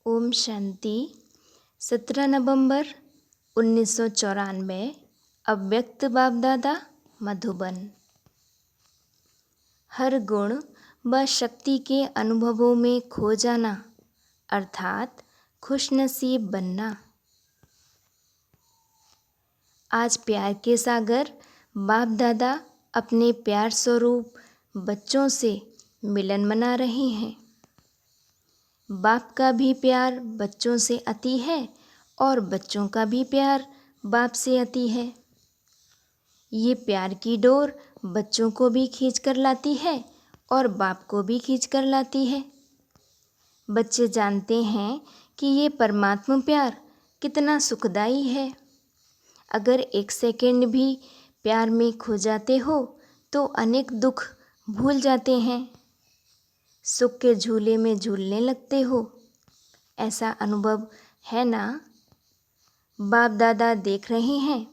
ओम शांति। 17 नवंबर 1994। अव्यक्त बाप दादा मधुबन। हर गुण व शक्ति के अनुभवों में खो जाना अर्थात खुशनसीब बनना। आज प्यार के सागर बाप दादा अपने प्यार स्वरूप बच्चों से मिलन मना रहे हैं। बाप का भी प्यार बच्चों से अति है और बच्चों का भी प्यार बाप से अति है। ये प्यार की डोर बच्चों को भी खींच कर लाती है और बाप को भी खींच कर लाती है। बच्चे जानते हैं कि ये परमात्मा प्यार कितना सुखदाई है। अगर एक सेकंड भी प्यार में खो जाते हो तो अनेक दुख भूल जाते हैं। सुख के झूले में झूलने लगते हो। ऐसा अनुभव है ना? बाप दादा देख रहे हैं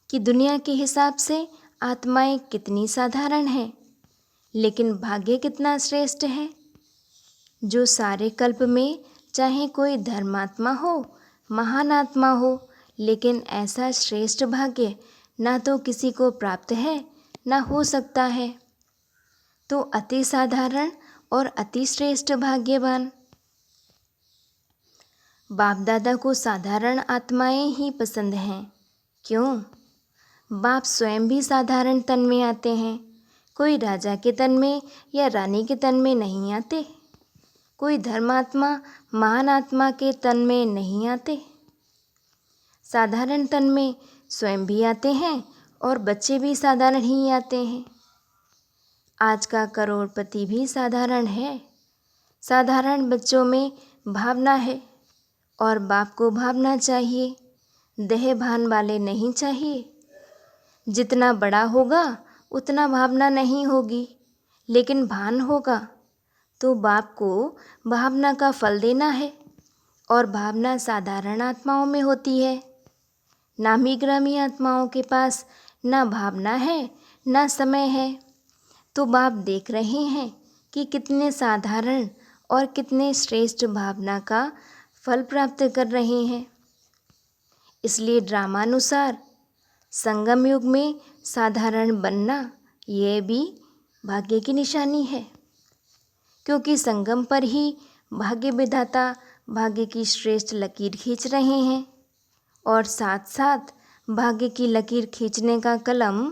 कि दुनिया के हिसाब से आत्माएं कितनी साधारण हैं, लेकिन भाग्य कितना श्रेष्ठ है। जो सारे कल्प में चाहे कोई धर्मात्मा हो, महान आत्मा हो, लेकिन ऐसा श्रेष्ठ भाग्य ना तो किसी को प्राप्त है ना हो सकता है। तो अति साधारण और अति श्रेष्ठ भाग्यवान। बाप दादा को साधारण आत्माएं ही पसंद हैं। क्यों? बाप स्वयं भी साधारण तन में आते हैं। कोई राजा के तन में या रानी के तन में नहीं आते। कोई धर्मात्मा महान आत्मा के तन में नहीं आते। साधारण तन में स्वयं भी आते हैं और बच्चे भी साधारण ही आते हैं। आज का करोड़पति भी साधारण है। साधारण बच्चों में भावना है और बाप को भावना चाहिए। देह भान वाले नहीं चाहिए। जितना बड़ा होगा उतना भावना नहीं होगी, लेकिन भान होगा तो बाप को भावना का फल देना है। और भावना साधारण आत्माओं में होती है। नामी ग्रामी आत्माओं के पास ना भावना है ना समय है। तो बाप देख रहे हैं कि कितने साधारण और कितने श्रेष्ठ भावना का फल प्राप्त कर रहे हैं। इसलिए ड्रामानुसार संगम युग में साधारण बनना यह भी भाग्य की निशानी है, क्योंकि संगम पर ही भाग्य विधाता भाग्य की श्रेष्ठ लकीर खींच रहे हैं और साथ साथ भाग्य की लकीर खींचने का कलम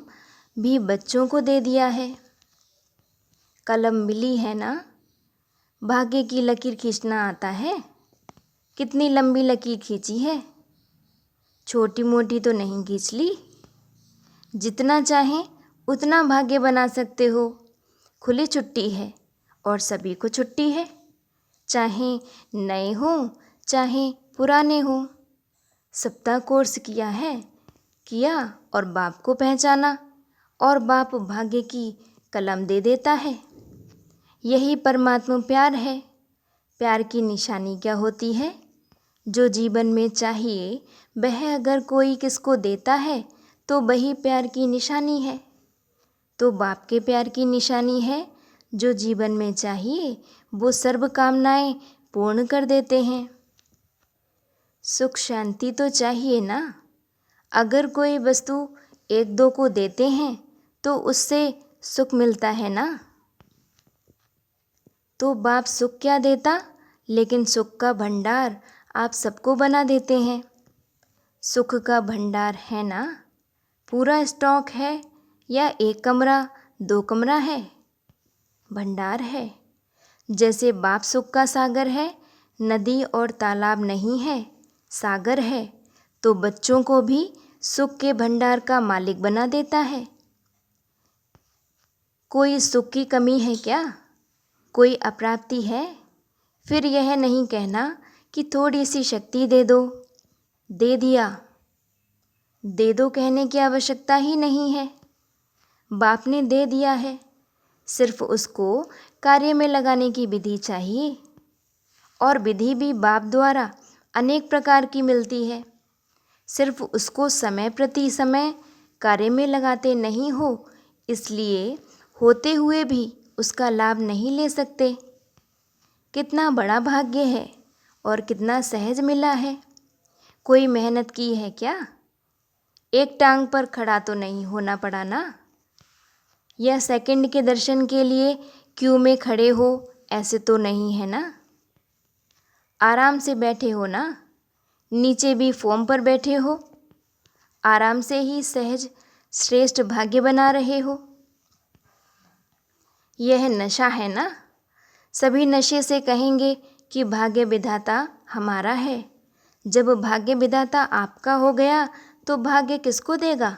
भी बच्चों को दे दिया है। कलम मिली है ना? भाग्य की लकीर खींचना आता है? कितनी लंबी लकीर खींची है? छोटी मोटी तो नहीं खींच ली। जितना चाहें उतना भाग्य बना सकते हो। खुली छुट्टी है और सभी को छुट्टी है, चाहे नए हों चाहे पुराने हों। सप्ताह कोर्स किया और बाप को पहचाना और बाप भाग्य की कलम दे देता है। यही परमात्मा प्यार है। प्यार की निशानी क्या होती है? जो जीवन में चाहिए वह अगर कोई किसको देता है तो वही प्यार की निशानी है। तो बाप के प्यार की निशानी है, जो जीवन में चाहिए वो सर्व कामनाएं पूर्ण कर देते हैं। सुख शांति तो चाहिए ना। अगर कोई वस्तु एक दो को देते हैं तो उससे सुख मिलता है ना। तो बाप सुख क्या देता, लेकिन सुख का भंडार आप सबको बना देते हैं। सुख का भंडार है ना? पूरा स्टॉक है या एक कमरा दो कमरा है? भंडार है। जैसे बाप सुख का सागर है, नदी और तालाब नहीं है, सागर है, तो बच्चों को भी सुख के भंडार का मालिक बना देता है। कोई सुख की कमी है क्या? कोई अप्राप्ति है? फिर यह नहीं कहना कि थोड़ी सी शक्ति दे दो। दे दिया। दे दो कहने की आवश्यकता ही नहीं है। बाप ने दे दिया है, सिर्फ उसको कार्य में लगाने की विधि चाहिए। और विधि भी बाप द्वारा अनेक प्रकार की मिलती है। सिर्फ उसको समय प्रति समय कार्य में लगाते नहीं हो, इसलिए होते हुए भी उसका लाभ नहीं ले सकते। कितना बड़ा भाग्य है और कितना सहज मिला है। कोई मेहनत की है क्या? एक टांग पर खड़ा तो नहीं होना पड़ा ना, या सेकंड के दर्शन के लिए क्यू में खड़े हो, ऐसे तो नहीं है ना। आराम से बैठे हो ना, नीचे भी फॉर्म पर बैठे हो, आराम से ही सहज श्रेष्ठ भाग्य बना रहे हो। यह नशा है ना। सभी नशे से कहेंगे कि भाग्य विधाता हमारा है। जब भाग्य विधाता आपका हो गया तो भाग्य किसको देगा?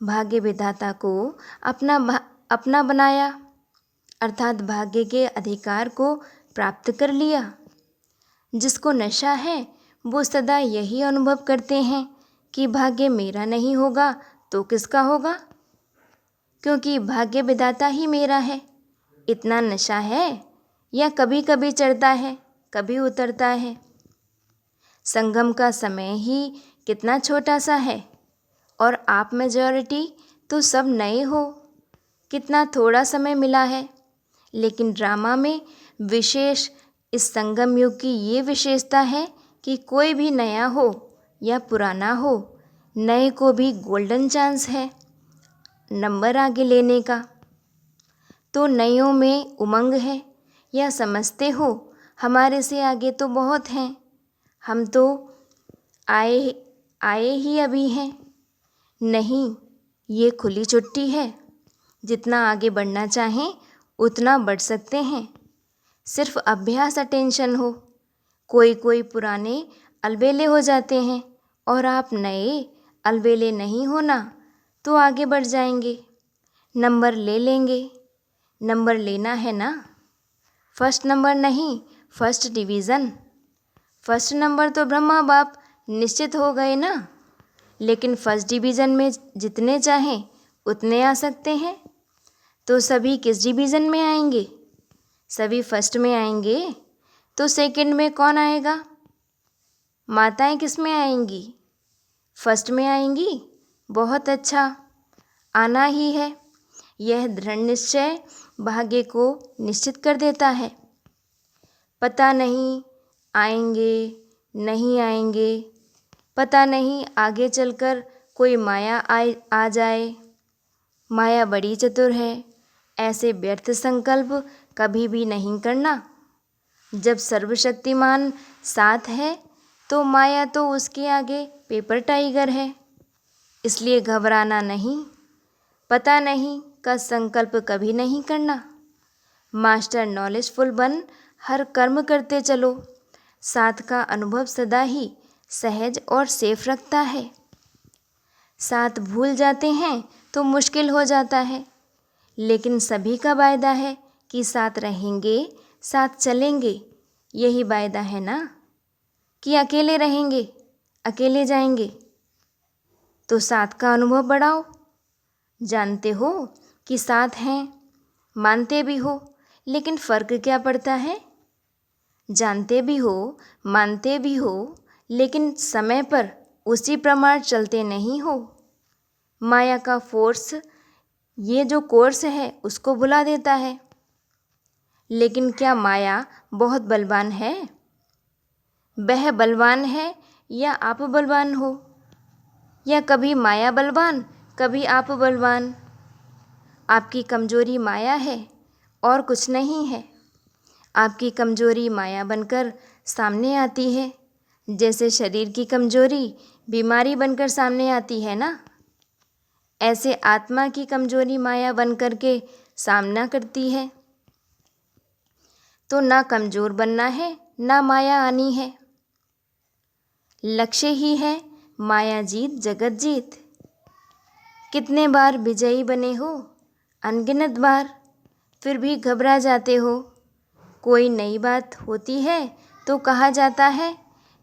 भाग्य विधाता को अपना बनाया, अर्थात भाग्य के अधिकार को प्राप्त कर लिया। जिसको नशा है वो सदा यही अनुभव करते हैं कि भाग्य मेरा नहीं होगा तो किसका होगा, क्योंकि भाग्य विधाता ही मेरा है। इतना नशा है या कभी कभी चढ़ता है, कभी उतरता है। संगम का समय ही कितना छोटा सा है और आप मेजॉरिटी तो सब नए हो। कितना थोड़ा समय मिला है, लेकिन ड्रामा में विशेष इस संगम युग की ये विशेषता है कि कोई भी नया हो या पुराना हो, नए को भी गोल्डन चांस है नंबर आगे लेने का। तो नयों में उमंग है, या समझते हो हमारे से आगे तो बहुत हैं, हम तो आए ही अभी हैं। नहीं, ये खुली छुट्टी है। जितना आगे बढ़ना चाहें उतना बढ़ सकते हैं, सिर्फ अभ्यास अटेंशन हो। कोई पुराने अलबेले हो जाते हैं और आप नए अलबेले नहीं होना तो आगे बढ़ जाएंगे, नंबर ले लेंगे। नंबर लेना है ना, फर्स्ट नंबर नहीं, फर्स्ट डिवीज़न। फर्स्ट नंबर तो ब्रह्मा बाप निश्चित हो गए ना, लेकिन फर्स्ट डिवीज़न में जितने चाहें उतने आ सकते हैं। तो सभी किस डिवीज़न में आएंगे? सभी फर्स्ट में आएंगे। तो सेकंड में कौन आएगा? माताएं किस में आएंगी? फर्स्ट में आएंगी। बहुत अच्छा, आना ही है। यह दृढ़ निश्चय भाग्य को निश्चित कर देता है। पता नहीं आएंगे नहीं आएंगे, पता नहीं आगे चलकर कोई माया आ जाए। माया बड़ी चतुर है, ऐसे व्यर्थ संकल्प कभी भी नहीं करना। जब सर्वशक्तिमान साथ है तो माया तो उसके आगे पेपर टाइगर है, इसलिए घबराना नहीं। पता नहीं का संकल्प कभी नहीं करना। मास्टर नॉलेजफुल बन हर कर्म करते चलो। साथ का अनुभव सदा ही सहज और सेफ रखता है। साथ भूल जाते हैं तो मुश्किल हो जाता है, लेकिन सभी का वायदा है कि साथ रहेंगे, साथ चलेंगे। यही वायदा है ना कि अकेले रहेंगे, अकेले जाएंगे। तो साथ का अनुभव बढ़ाओ। जानते हो कि साथ हैं, मानते भी हो, लेकिन फ़र्क क्या पड़ता है? जानते भी हो, मानते भी हो, लेकिन समय पर उसी प्रमाण चलते नहीं हो। माया का फोर्स ये जो कोर्स है उसको भुला देता है। लेकिन क्या माया बहुत बलवान है? वह बलवान है या आप बलवान हो? या कभी माया बलवान, कभी आप बलवान? आपकी कमजोरी माया है और कुछ नहीं है। आपकी कमजोरी माया बनकर सामने आती है, जैसे शरीर की कमजोरी बीमारी बनकर सामने आती है ना, ऐसे आत्मा की कमजोरी माया बनकर के सामना करती है। तो ना कमज़ोर बनना है, ना माया आनी है। लक्ष्य ही है माया जीत जगत जीत। कितने बार विजयी बने हो? अनगिनत बार। फिर भी घबरा जाते हो। कोई नई बात होती है तो कहा जाता है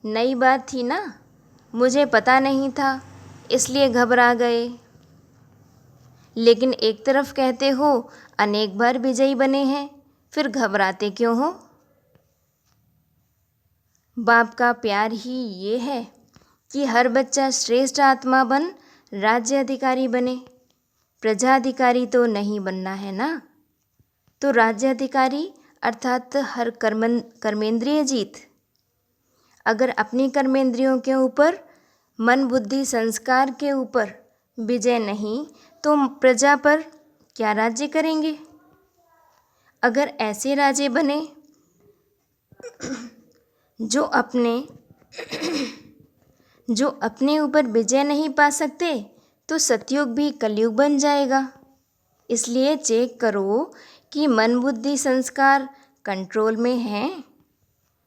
नई बात थी ना, मुझे पता नहीं था इसलिए घबरा गए। लेकिन एक तरफ कहते हो अनेक बार विजयी बने हैं, फिर घबराते क्यों हो? बाप का प्यार ही ये है कि हर बच्चा श्रेष्ठ आत्मा बन राज्य अधिकारी बने। प्रजा अधिकारी तो नहीं बनना है ना। तो राज्य अधिकारी अर्थात हर कर्मेंद्रिय जीत। अगर अपनी कर्मेंद्रियों के ऊपर, मन बुद्धि संस्कार के ऊपर विजय नहीं तो प्रजा पर क्या राज्य करेंगे। अगर ऐसे राजे बने जो अपने ऊपर विजय नहीं पा सकते तो सतयुग भी कलयुग बन जाएगा। इसलिए चेक करो कि मन बुद्धि संस्कार कंट्रोल में है।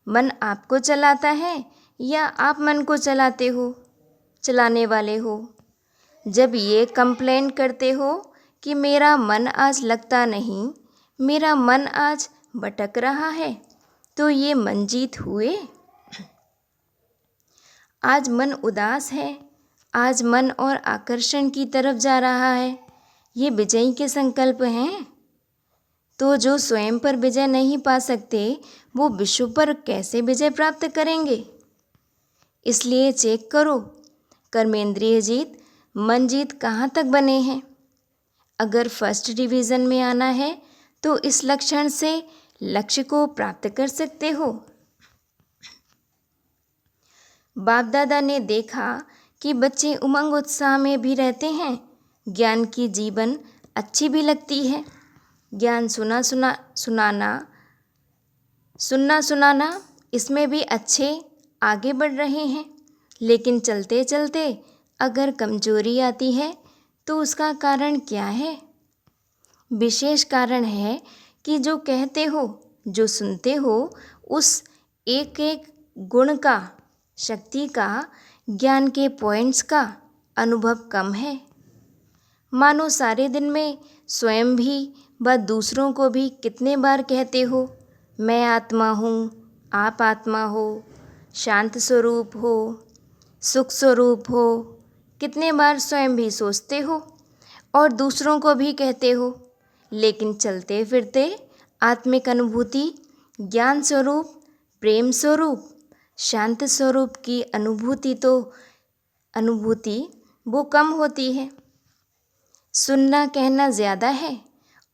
मन आपको चलाता है या आप मन को चलाने वाले हो। जब ये कंप्लेन करते हो कि मेरा मन आज लगता नहीं, मेरा मन आज भटक रहा है, तो ये मन जीत हुए। आज मन उदास है, आज मन और आकर्षण की तरफ जा रहा है, ये विजयी के संकल्प हैं। तो जो स्वयं पर विजय नहीं पा सकते वो विश्व पर कैसे विजय प्राप्त करेंगे। इसलिए चेक करो कर्मेंद्रिय जीत, मन जीत कहाँ तक बने हैं। अगर फर्स्ट डिवीज़न में आना है तो इस लक्षण से लक्ष्य को प्राप्त कर सकते हो। बाप दादा ने देखा कि बच्चे उमंग उत्साह में भी रहते हैं, ज्ञान की जीवन अच्छी भी लगती है। ज्ञान सुनाना इसमें भी अच्छे आगे बढ़ रहे हैं। लेकिन चलते चलते अगर कमजोरी आती है तो उसका कारण क्या है। विशेष कारण है कि जो कहते हो, जो सुनते हो, उस एक एक गुण का, शक्ति का, ज्ञान के पॉइंट्स का अनुभव कम है। मानो सारे दिन में स्वयं भी व दूसरों को भी कितने बार कहते हो, मैं आत्मा हूँ, आप आत्मा हो, शांत स्वरूप हो, सुख स्वरूप हो। कितने बार स्वयं भी सोचते हो और दूसरों को भी कहते हो। लेकिन चलते फिरते आत्मिक अनुभूति, ज्ञान स्वरूप, प्रेम स्वरूप, शांत स्वरूप की अनुभूति वो कम होती है। सुनना कहना ज़्यादा है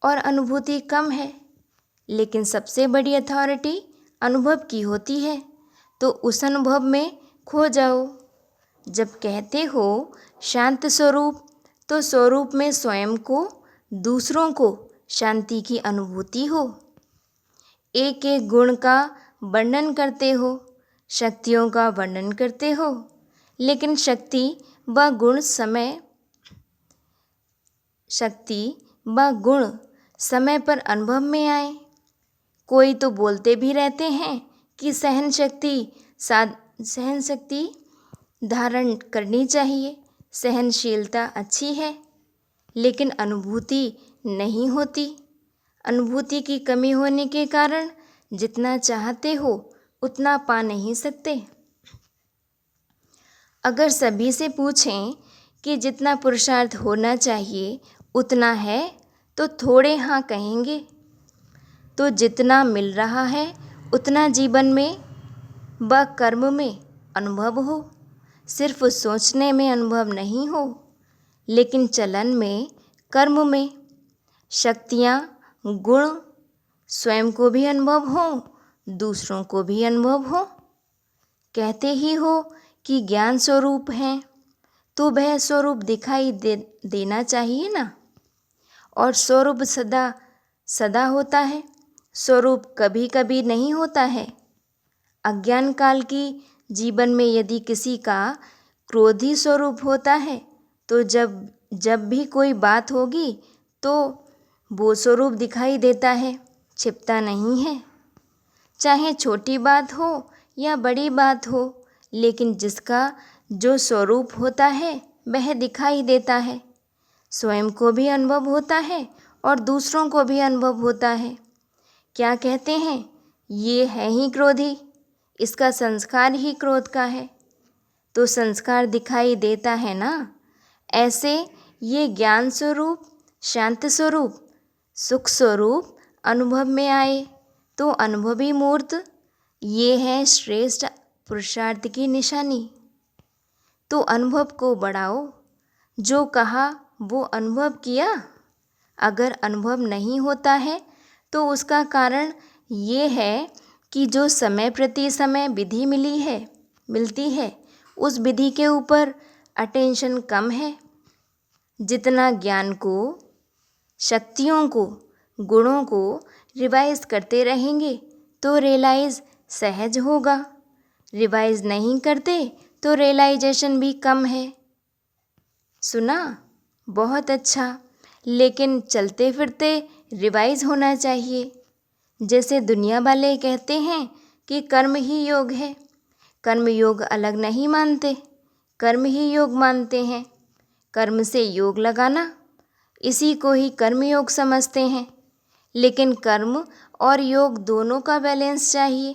और अनुभूति कम है। लेकिन सबसे बड़ी अथॉरिटी अनुभव की होती है, तो उस अनुभव में खो जाओ। जब कहते हो शांत स्वरूप, तो स्वरूप में स्वयं को, दूसरों को शांति की अनुभूति हो। एक एक गुण का वर्णन करते हो, शक्तियों का वर्णन करते हो, लेकिन शक्ति व गुण समय पर अनुभव में आए। कोई तो बोलते भी रहते हैं कि सहन शक्ति धारण करनी चाहिए, सहनशीलता अच्छी है, लेकिन अनुभूति नहीं होती। अनुभूति की कमी होने के कारण जितना चाहते हो उतना पा नहीं सकते। अगर सभी से पूछें कि जितना पुरुषार्थ होना चाहिए उतना है तो थोड़े हाँ कहेंगे। तो जितना मिल रहा है उतना जीवन में व कर्म में अनुभव हो। सिर्फ सोचने में अनुभव नहीं हो, लेकिन चलन में, कर्म में, शक्तियाँ, गुण स्वयं को भी अनुभव हो, दूसरों को भी अनुभव हो। कहते ही हो कि ज्ञान स्वरूप हैं, तो वह स्वरूप दिखाई देना चाहिए ना। और स्वरूप सदा होता है, स्वरूप कभी कभी नहीं होता है। अज्ञान काल की जीवन में यदि किसी का क्रोधी स्वरूप होता है तो जब भी कोई बात होगी तो वो स्वरूप दिखाई देता है, छिपता नहीं है। चाहे छोटी बात हो या बड़ी बात हो, लेकिन जिसका जो स्वरूप होता है वह दिखाई देता है। स्वयं को भी अनुभव होता है और दूसरों को भी अनुभव होता है। क्या कहते हैं, ये है ही क्रोधी, इसका संस्कार ही क्रोध का है, तो संस्कार दिखाई देता है ना। ऐसे ये ज्ञान स्वरूप, शांत स्वरूप, सुख स्वरूप अनुभव में आए तो अनुभवी मूर्त, ये है श्रेष्ठ पुरुषार्थ की निशानी। तो अनुभव को बढ़ाओ, जो कहा वो अनुभव किया। अगर अनुभव नहीं होता है तो उसका कारण ये है कि जो समय प्रति समय विधि मिलती है उस विधि के ऊपर अटेंशन कम है। जितना ज्ञान को, शक्तियों को, गुणों को रिवाइज करते रहेंगे तो रियलाइज़ सहज होगा। रिवाइज नहीं करते तो रियलाइजेशन भी कम है। सुना? बहुत अच्छा। लेकिन चलते फिरते रिवाइज होना चाहिए। जैसे दुनिया वाले कहते हैं कि कर्म ही योग है। कर्म योग अलग नहीं मानते, कर्म ही योग मानते हैं। कर्म से योग लगाना, इसी को ही कर्म योग समझते हैं। लेकिन कर्म और योग दोनों का बैलेंस चाहिए।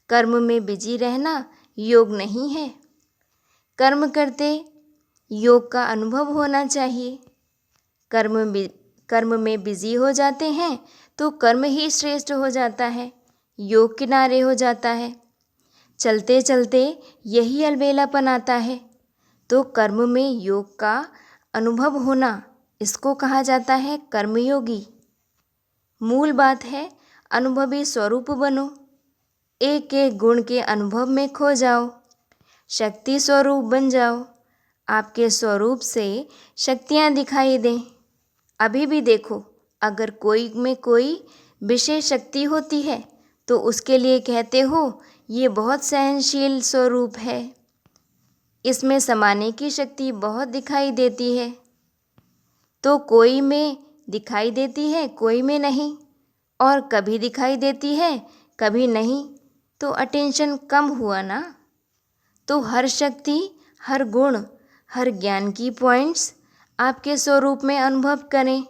कर्म में बिजी रहना योग नहीं है। कर्म करते योग का अनुभव होना चाहिए। कर्म में बिजी हो जाते हैं तो कर्म ही श्रेष्ठ हो जाता है, योग किनारे हो जाता है। चलते चलते यही अलबेलापन आता है तो कर्म में योग का अनुभव होना, इसको कहा जाता है कर्मयोगी। मूल बात है अनुभवी स्वरूप बनो। एक एक गुण के अनुभव में खो जाओ, शक्ति स्वरूप बन जाओ। आपके स्वरूप से शक्तियाँ दिखाई दें। अभी भी देखो, अगर कोई में कोई विशेष शक्ति होती है तो उसके लिए कहते हो ये बहुत सहनशील स्वरूप है, इसमें समाने की शक्ति बहुत दिखाई देती है। तो कोई में दिखाई देती है, कोई में नहीं, और कभी दिखाई देती है कभी नहीं, तो अटेंशन कम हुआ ना। तो हर शक्ति, हर गुण, हर ज्ञान की पॉइंट्स आपके स्वरूप में अनुभव करें।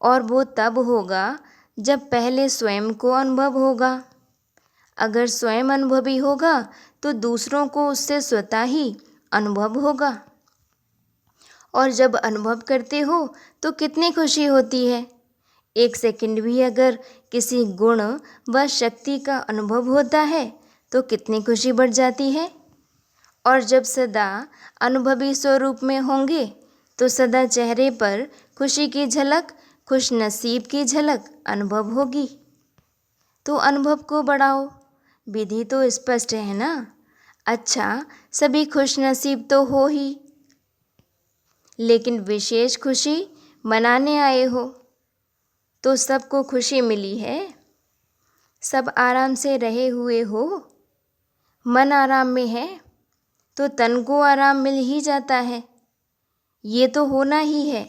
और वो तब होगा जब पहले स्वयं को अनुभव होगा। अगर स्वयं अनुभवी होगा तो दूसरों को उससे स्वतः ही अनुभव होगा। और जब अनुभव करते हो तो कितनी खुशी होती है। एक सेकंड भी अगर किसी गुण व शक्ति का अनुभव होता है तो कितनी खुशी बढ़ जाती है। और जब सदा अनुभवी स्वरूप में होंगे तो सदा चेहरे पर खुशी की झलक, खुश नसीब की झलक अनुभव होगी। तो अनुभव को बढ़ाओ। विधि तो स्पष्ट है ना। अच्छा, सभी खुश नसीब तो हो ही, लेकिन विशेष खुशी मनाने आए हो तो सबको खुशी मिली है। सब आराम से रहे हुए हो, मन आराम में है तो तन को आराम मिल ही जाता है। ये तो होना ही है।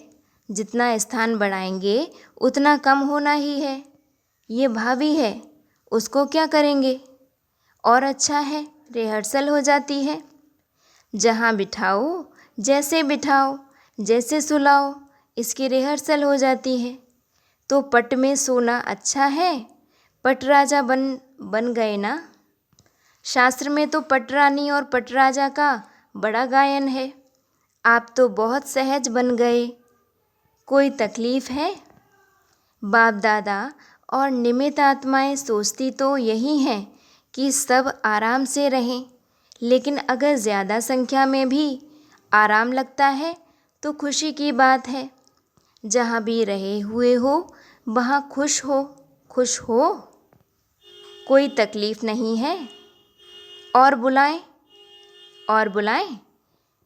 जितना स्थान बढ़ाएंगे उतना कम होना ही है। ये भावी है, उसको क्या करेंगे। और अच्छा है, रिहर्सल हो जाती है। जहाँ बिठाओ, जैसे बिठाओ, जैसे सुलाओ, इसकी रिहर्सल हो जाती है। तो पट में सोना अच्छा है, पट राजा बन गए ना। शास्त्र में तो पटरानी और पटराजा का बड़ा गायन है। आप तो बहुत सहज बन गए। कोई तकलीफ़ है? बाप दादा और निमित्त आत्माएं सोचती तो यही हैं कि सब आराम से रहें। लेकिन अगर ज़्यादा संख्या में भी आराम लगता है तो खुशी की बात है। जहाँ भी रहे हुए हो वहाँ खुश हो, खुश हो। कोई तकलीफ़ नहीं है। और बुलाएं, और बुलाएं।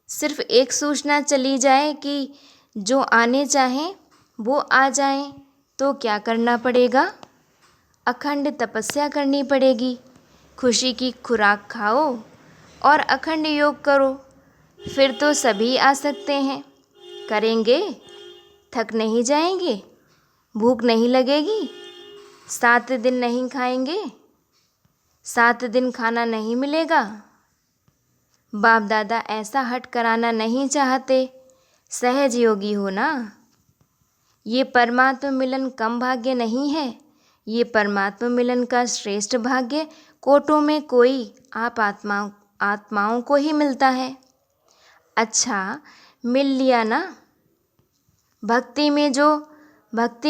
सिर्फ एक सूचना चली जाए कि जो आने चाहें वो आ जाएं, तो क्या करना पड़ेगा? अखंड तपस्या करनी पड़ेगी। खुशी की खुराक खाओ और अखंड योग करो, फिर तो सभी आ सकते हैं। करेंगे? थक नहीं जाएंगे? भूख नहीं लगेगी? 7 दिन नहीं खाएंगे? 7 दिन खाना नहीं मिलेगा? बाप दादा ऐसा हट कराना नहीं चाहते। सहज योगी हो ना। ये परमात्मा मिलन कम भाग्य नहीं है। ये परमात्मा मिलन का श्रेष्ठ भाग्य कोटों में कोई आप आत्माओं को ही मिलता है। अच्छा, मिल लिया ना। भक्ति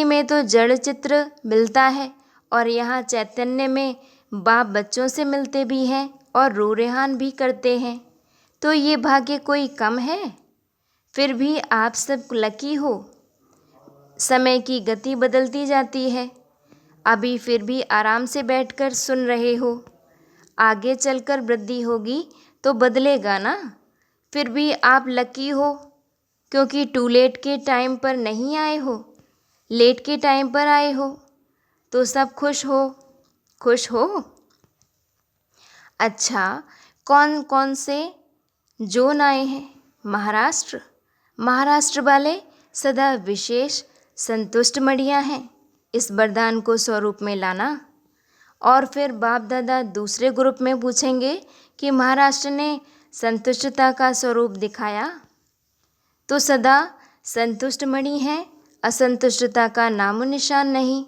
में तो जड़ चित्र मिलता है, और यहाँ चैतन्य में बाप बच्चों से मिलते भी हैं और रो रेहान भी करते हैं। तो ये भाग्य कोई कम है? फिर भी आप सब लकी हो। समय की गति बदलती जाती है। अभी फिर भी आराम से बैठकर सुन रहे हो। आगे चलकर वृद्धि होगी तो बदलेगा ना। फिर भी आप लकी हो, क्योंकि टू लेट के टाइम पर नहीं आए हो, लेट के टाइम पर आए हो। तो सब खुश हो, खुश हो। अच्छा, कौन कौन से जोन आए हैं? महाराष्ट्र। महाराष्ट्र वाले सदा विशेष संतुष्ट मड़ियाँ हैं। इस वरदान को स्वरूप में लाना। और फिर बाप दादा दूसरे ग्रुप में पूछेंगे कि महाराष्ट्र ने संतुष्टता का स्वरूप दिखाया तो सदा संतुष्ट मणि है, असंतुष्टता का नामो निशान नहीं।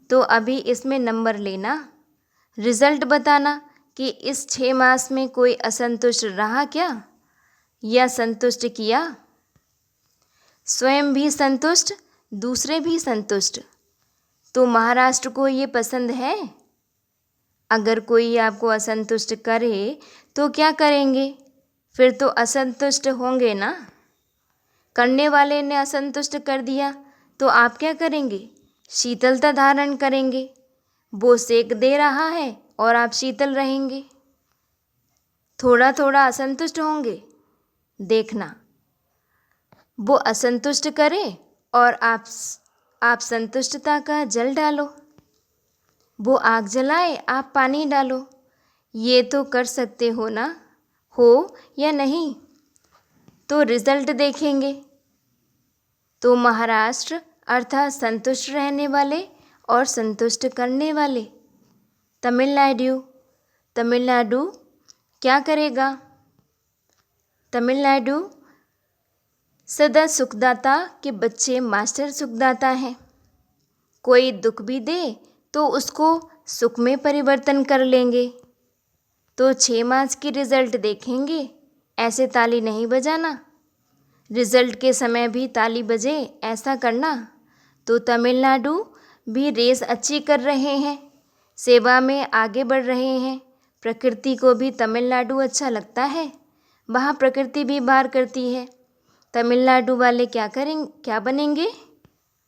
तो अभी इसमें नंबर लेना, रिजल्ट बताना कि इस 6 मास में कोई असंतुष्ट रहा क्या या संतुष्ट किया। स्वयं भी संतुष्ट, दूसरे भी संतुष्ट। तो महाराष्ट्र को ये पसंद है। अगर कोई आपको असंतुष्ट करे तो क्या करेंगे? फिर तो असंतुष्ट होंगे ना। करने वाले ने असंतुष्ट कर दिया तो आप क्या करेंगे? शीतलता धारण करेंगे। वो सेक दे रहा है और आप शीतल रहेंगे। थोड़ा थोड़ा असंतुष्ट होंगे। देखना, वो असंतुष्ट करे और आप संतुष्टता का जल डालो। वो आग जलाए, आप पानी डालो। ये तो कर सकते हो ना, हो या नहीं? तो रिजल्ट देखेंगे। तो महाराष्ट्र अर्थात संतुष्ट रहने वाले और संतुष्ट करने वाले। तमिलनाडु क्या करेगा? तमिलनाडु सदा सुखदाता के बच्चे मास्टर सुखदाता हैं। कोई दुख भी दे तो उसको सुख में परिवर्तन कर लेंगे। तो 6 मास की रिज़ल्ट देखेंगे। ऐसे ताली नहीं बजाना, रिज़ल्ट के समय भी ताली बजे, ऐसा करना। तो तमिलनाडु भी रेस अच्छी कर रहे हैं, सेवा में आगे बढ़ रहे हैं। प्रकृति को भी तमिलनाडु अच्छा लगता है, वहाँ प्रकृति भी बार करती है। तमिलनाडु वाले क्या बनेंगे?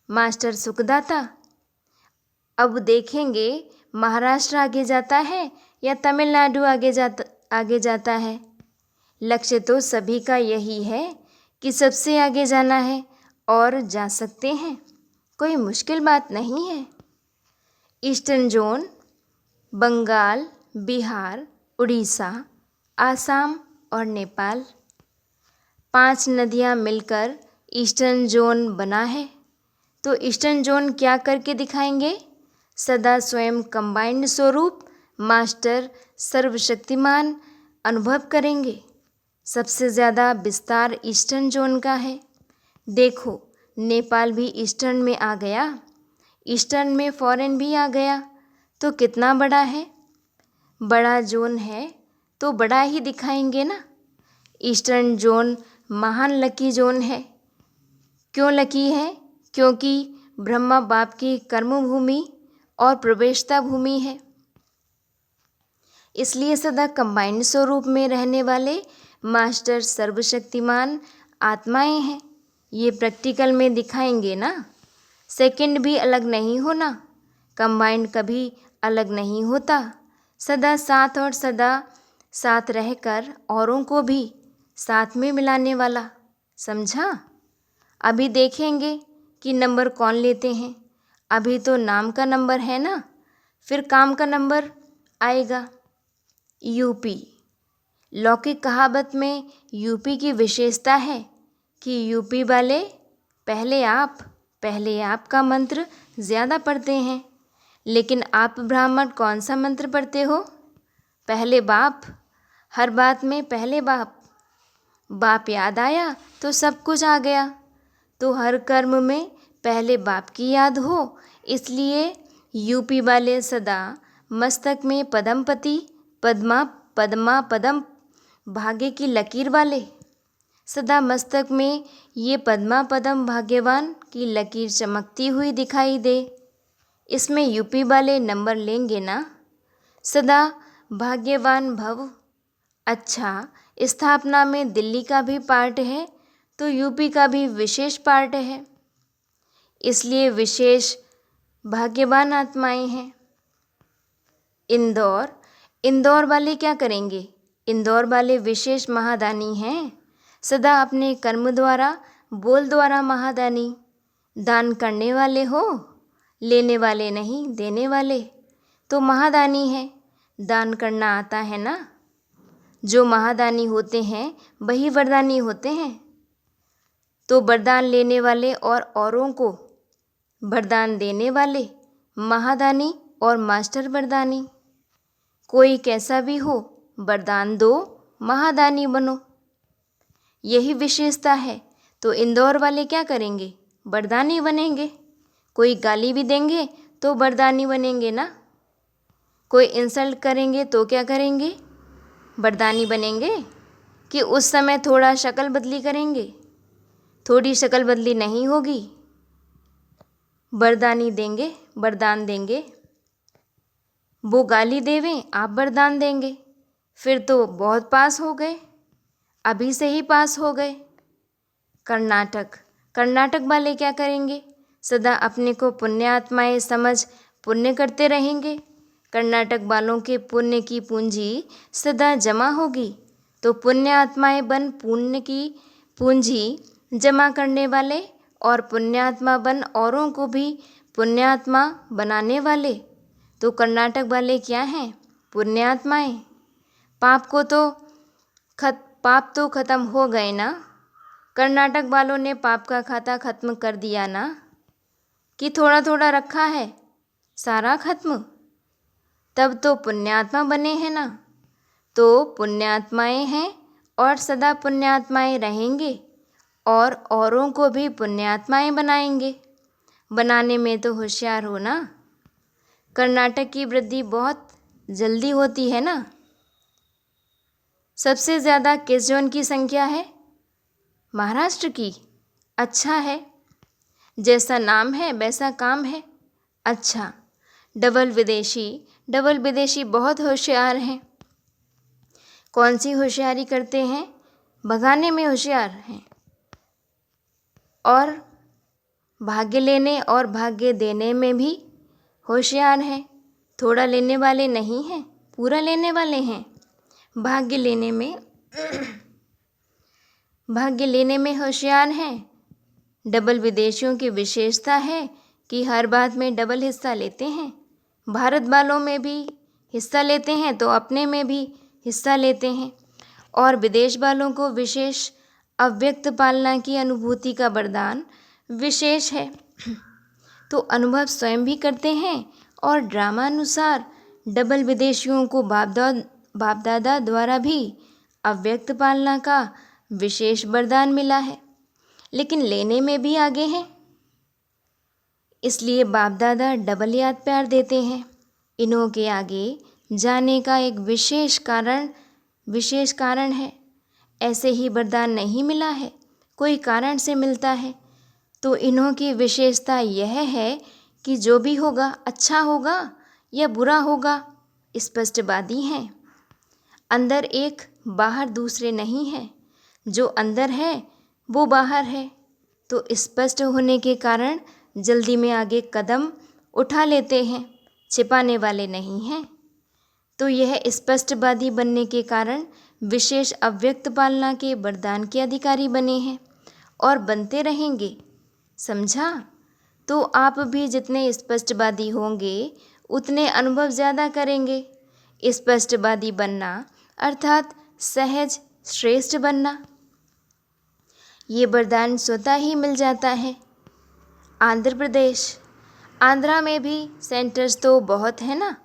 मास्टर सुखदाता। अब देखेंगे महाराष्ट्र आगे जाता है या तमिलनाडु आगे जाता है। लक्ष्य तो सभी का यही है कि सबसे आगे जाना है और जा सकते हैं, कोई मुश्किल बात नहीं है। ईस्टर्न जोन बंगाल, बिहार, उड़ीसा, आसाम और नेपाल, 5 नदियाँ मिलकर ईस्टर्न जोन बना है। तो ईस्टर्न जोन क्या करके दिखाएंगे? सदा स्वयं कंबाइंड स्वरूप मास्टर सर्वशक्तिमान अनुभव करेंगे। सबसे ज़्यादा विस्तार ईस्टर्न जोन का है। देखो, नेपाल भी ईस्टर्न में आ गया, ईस्टर्न में फॉरेन भी आ गया। तो कितना बड़ा है? बड़ा जोन है तो बड़ा ही दिखाएंगे ना। ईस्टर्न जोन महान लकी जोन है। क्यों लकी है? क्योंकि ब्रह्मा बाप की कर्मभूमि और प्रवेशता भूमि है। इसलिए सदा कंबाइंड स्वरूप में रहने वाले मास्टर सर्वशक्तिमान आत्माएं हैं। ये प्रैक्टिकल में दिखाएंगे ना। सेकंड भी अलग नहीं होना, कंबाइंड कभी अलग नहीं होता। सदा साथ और सदा साथ रहकर औरों को भी साथ में मिलाने वाला। समझा? अभी देखेंगे कि नंबर कौन लेते हैं। अभी तो नाम का नंबर है ना, फिर काम का नंबर आएगा। यूपी। लौकिक कहावत में यूपी की विशेषता है कि यूपी वाले पहले आप का मंत्र ज़्यादा पढ़ते हैं। लेकिन आप ब्राह्मण कौन सा मंत्र पढ़ते हो? पहले बाप। हर बात में पहले बाप। बाप याद आया तो सब कुछ आ गया। तो हर कर्म में पहले बाप की याद हो, इसलिए यूपी वाले सदा मस्तक में पदमपति, पद्मा पदम भाग्य की लकीर वाले। सदा मस्तक में ये पद्मा पदम भाग्यवान की लकीर चमकती हुई दिखाई दे। इसमें यूपी वाले नंबर लेंगे ना। सदा भाग्यवान भव। अच्छा, स्थापना में दिल्ली का भी पार्ट है तो यूपी का भी विशेष पार्ट है। इसलिए विशेष भाग्यवान आत्माएं हैं। इंदौर वाले क्या करेंगे? इंदौर वाले विशेष महादानी हैं, सदा अपने कर्म द्वारा, बोल द्वारा महादानी। दान करने वाले हो, लेने वाले नहीं, देने वाले, तो महादानी है। दान करना आता है ना। जो महादानी होते हैं वही वरदानी होते हैं। तो वरदान लेने वाले और औरों को वरदान देने वाले महादानी और मास्टर वरदानी। कोई कैसा भी हो, वरदान दो, महादानी बनो, यही विशेषता है। तो इंदौर वाले क्या करेंगे? वरदानी बनेंगे। कोई गाली भी देंगे तो वरदानी बनेंगे ना। कोई इंसल्ट करेंगे तो क्या करेंगे? वरदानी बनेंगे। कि उस समय थोड़ा शक्ल बदली करेंगे? थोड़ी शक्ल बदली नहीं होगी, वरदानी देंगे, वरदान देंगे। वो गाली देवें, आप वरदान देंगे, फिर तो बहुत पास हो गए, अभी से ही पास हो गए। कर्नाटक वाले क्या करेंगे? सदा अपने को पुण्य आत्माएं समझ पुण्य करते रहेंगे। कर्नाटक वालों के पुण्य की पूंजी सदा जमा होगी, तो पुण्य आत्माएं बन पुण्य की पूंजी जमा करने वाले, और पुण्यात्मा बन औरों को भी पुण्यात्मा बनाने वाले। तो कर्नाटक वाले क्या हैं? पुण्यात्माएं। पाप तो खत्म हो गए ना। कर्नाटक वालों ने पाप का खाता खत्म कर दिया ना, कि थोड़ा थोड़ा रखा है, सारा खत्म। तब तो पुण्यात्मा बने हैं ना। तो पुण्यात्माएं हैं और सदा पुण्यात्माएं रहेंगे, और औरों को भी पुण्यात्माएं बनाएंगे। बनाने में तो होशियार हो ना। कर्नाटक की वृद्धि बहुत जल्दी होती है ना। सबसे ज़्यादा किस जोन की संख्या है? महाराष्ट्र की। अच्छा है, जैसा नाम है वैसा काम है। अच्छा, डबल विदेशी बहुत होशियार हैं। कौन सी होशियारी करते हैं? भगाने में होशियार हैं, और भाग्य लेने और भाग्य देने में भी होशियार हैं। थोड़ा लेने वाले नहीं हैं, पूरा लेने वाले हैं। भाग्य लेने में होशियार हैं। डबल विदेशियों की विशेषता है कि हर बात में डबल हिस्सा लेते हैं। भारत वालों में भी हिस्सा लेते हैं तो अपने में भी हिस्सा लेते हैं। और विदेश वालों को विशेष अव्यक्त पालना की अनुभूति का वरदान विशेष है। तो अनुभव स्वयं भी करते हैं, और ड्रामानुसार डबल विदेशियों को बाप दादा द्वारा भी अव्यक्त पालना का विशेष वरदान मिला है, लेकिन लेने में भी आगे हैं। इसलिए बाप दादा डबल याद प्यार देते हैं। इन्हों के आगे जाने का एक विशेष कारण है। ऐसे ही वरदान नहीं मिला है, कोई कारण से मिलता है। तो इन्हों की विशेषता यह है कि जो भी होगा अच्छा होगा या बुरा होगा, स्पष्टवादी हैं। अंदर एक, बाहर दूसरे नहीं है। जो अंदर है वो बाहर है। तो स्पष्ट होने के कारण जल्दी में आगे कदम उठा लेते हैं, छिपाने वाले नहीं हैं। तो यह स्पष्टवादी बनने के कारण विशेष अव्यक्त पालना के वरदान के अधिकारी बने हैं, और बनते रहेंगे। समझा? तो आप भी जितने स्पष्टवादी होंगे उतने अनुभव ज़्यादा करेंगे। स्पष्टवादी बनना अर्थात सहज श्रेष्ठ बनना, ये वरदान स्वतः ही मिल जाता है। आंध्रा में भी सेंटर्स तो बहुत है ना।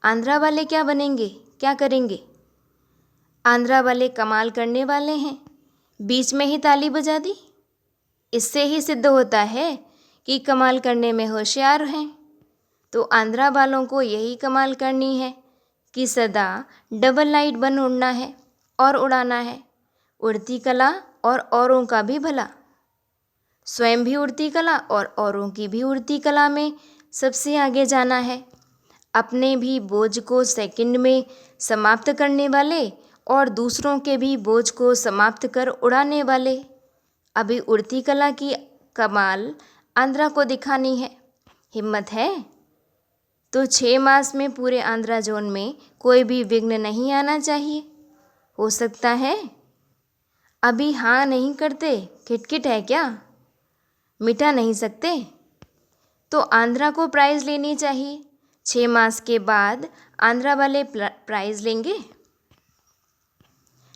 आंध्रा वाले क्या बनेंगे, क्या करेंगे? आंध्रा वाले कमाल करने वाले हैं। बीच में ही ताली बजा दी। इससे ही सिद्ध होता है कि कमाल करने में होशियार हैं। तो आंध्रा वालों को यही कमाल करनी है कि सदा डबल लाइट बन उड़ना है और उड़ाना है। उड़ती कला और औरों का भी भला। स्वयं भी उड़ती कला और औरों की भी उड़ती कला में सबसे आगे जाना है। अपने भी बोझ को सेकंड में समाप्त करने वाले और दूसरों के भी बोझ को समाप्त कर उड़ाने वाले। अभी उड़ती कला की कमाल आंध्रा को दिखानी है। हिम्मत है तो 6 मास में पूरे आंध्रा जोन में कोई भी विघ्न नहीं आना चाहिए। हो सकता है? अभी हाँ नहीं करते, खिटखिट है क्या? मिटा नहीं सकते? तो आंध्रा को प्राइज़ लेनी चाहिए। 6 मास के बाद आंध्रा वाले प्राइज़ लेंगे।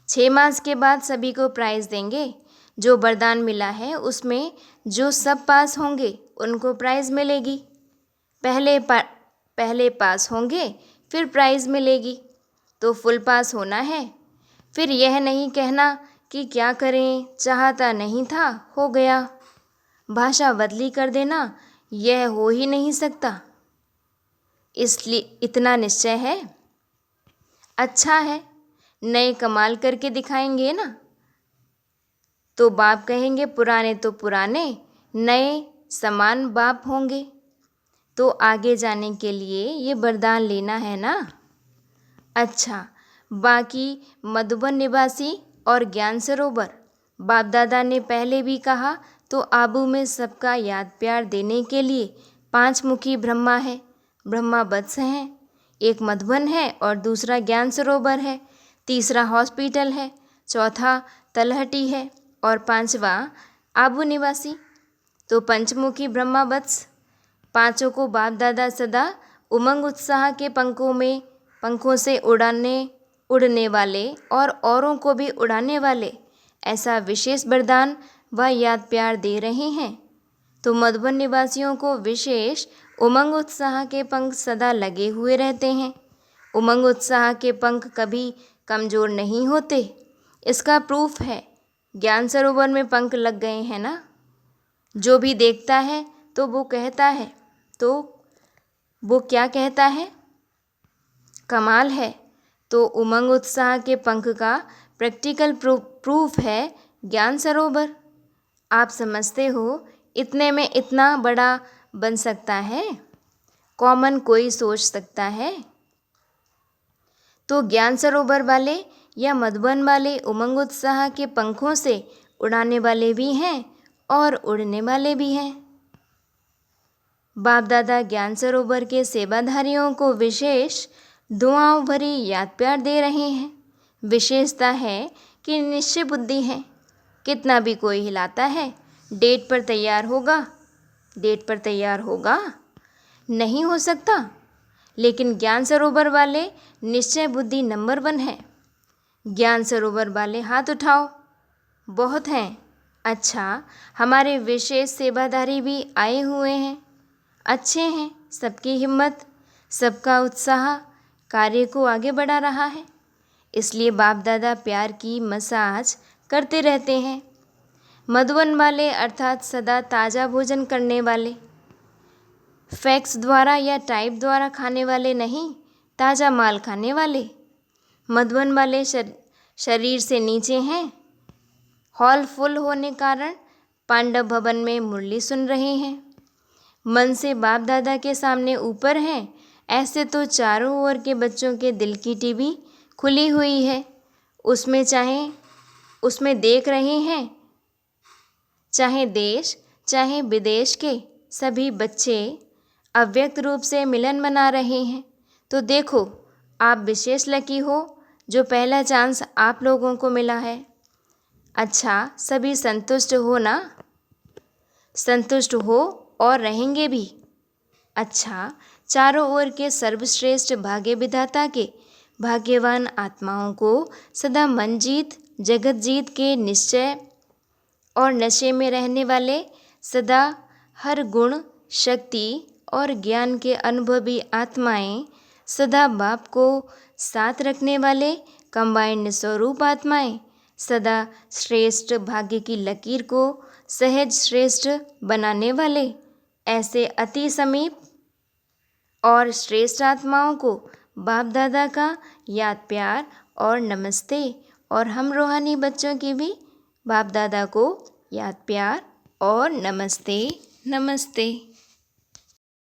6 मास के बाद सभी को प्राइज़ देंगे। जो वरदान मिला है उसमें जो सब पास होंगे उनको प्राइज़ मिलेगी। पहले पास होंगे फिर प्राइज़ मिलेगी। तो फुल पास होना है। फिर यह नहीं कहना कि क्या करें, चाहता नहीं था, हो गया। भाषा बदली कर देना यह हो ही नहीं सकता। इसलिए इतना निश्चय है। अच्छा है, नए कमाल करके दिखाएंगे ना। तो बाप कहेंगे पुराने तो पुराने, नए समान बाप होंगे। तो आगे जाने के लिए ये वरदान लेना है ना। अच्छा, बाकी मधुबन निवासी और ज्ञान सरोवर, बाप दादा ने पहले भी कहा तो आबू में सबका याद प्यार देने के लिए 5 मुखी ब्रह्मा है, ब्रह्मा वत्स हैं। एक मधुबन है और दूसरा ज्ञान सरोवर है, तीसरा हॉस्पिटल है, चौथा तलहटी है और 5वां आबू निवासी। तो पंचमुखी ब्रह्मा वत्स, 5 को बाप दादा सदा उमंग उत्साह के पंखों से उड़ने वाले और औरों को भी उड़ाने वाले ऐसा विशेष वरदान व याद प्यार दे रहे हैं। तो मधुबन निवासियों को विशेष उमंग उत्साह के पंख सदा लगे हुए रहते हैं। उमंग उत्साह के पंख कभी कमज़ोर नहीं होते। इसका प्रूफ है, ज्ञान सरोवर में पंख लग गए हैं ना। जो भी देखता है तो वो कहता है, तो वो क्या कहता है? कमाल है। तो उमंग उत्साह के पंख का प्रैक्टिकल प्रूफ है ज्ञान सरोवर। आप समझते हो इतने में इतना बड़ा बन सकता है? कॉमन कोई सोच सकता है? तो ज्ञान सरोवर वाले या मधुबन वाले उमंग उत्साह के पंखों से उड़ाने वाले भी हैं और उड़ने वाले भी हैं। बाप दादा ज्ञान सरोवर के सेवाधारियों को विशेष दुआओं भरी याद प्यार दे रहे हैं। विशेषता है कि निश्चय बुद्धि है। कितना भी कोई हिलाता है, डेट पर तैयार होगा नहीं हो सकता। लेकिन ज्ञान सरोवर वाले निश्चय बुद्धि नंबर 1 है। ज्ञान सरोवर वाले हाथ उठाओ। बहुत हैं। अच्छा, हमारे विशेष सेवाधारी भी आए हुए हैं। अच्छे हैं। सबकी हिम्मत, सबका उत्साह कार्य को आगे बढ़ा रहा है। इसलिए बाप दादा प्यार की मसाज करते रहते हैं। मधुबन वाले अर्थात सदा ताज़ा भोजन करने वाले, फैक्स द्वारा या टाइप द्वारा खाने वाले नहीं, ताज़ा माल खाने वाले। मधुबन वाले शरीर से नीचे हैं। हॉल फुल होने कारण पांडव भवन में मुरली सुन रहे हैं। मन से बाप दादा के सामने ऊपर हैं। ऐसे तो चारों ओर के बच्चों के दिल की टीवी खुली हुई है। उसमें देख रहे हैं, चाहे देश चाहे विदेश के सभी बच्चे अव्यक्त रूप से मिलन मना रहे हैं। तो देखो, आप विशेष लकी हो जो पहला चांस आप लोगों को मिला है। अच्छा, सभी संतुष्ट हो ना? संतुष्ट हो और रहेंगे भी। अच्छा, चारों ओर के सर्वश्रेष्ठ भाग्य विधाता के भाग्यवान आत्माओं को सदा मन जीत जगत जीत के निश्चय और नशे में रहने वाले, सदा हर गुण शक्ति और ज्ञान के अनुभवी आत्माएं, सदा बाप को साथ रखने वाले कंबाइंड स्वरूप आत्माएं, सदा श्रेष्ठ भाग्य की लकीर को सहज श्रेष्ठ बनाने वाले ऐसे अति समीप और श्रेष्ठ आत्माओं को बाप दादा का याद प्यार और नमस्ते। और हम रूहानी बच्चों की भी बाप दादा को याद प्यार और नमस्ते।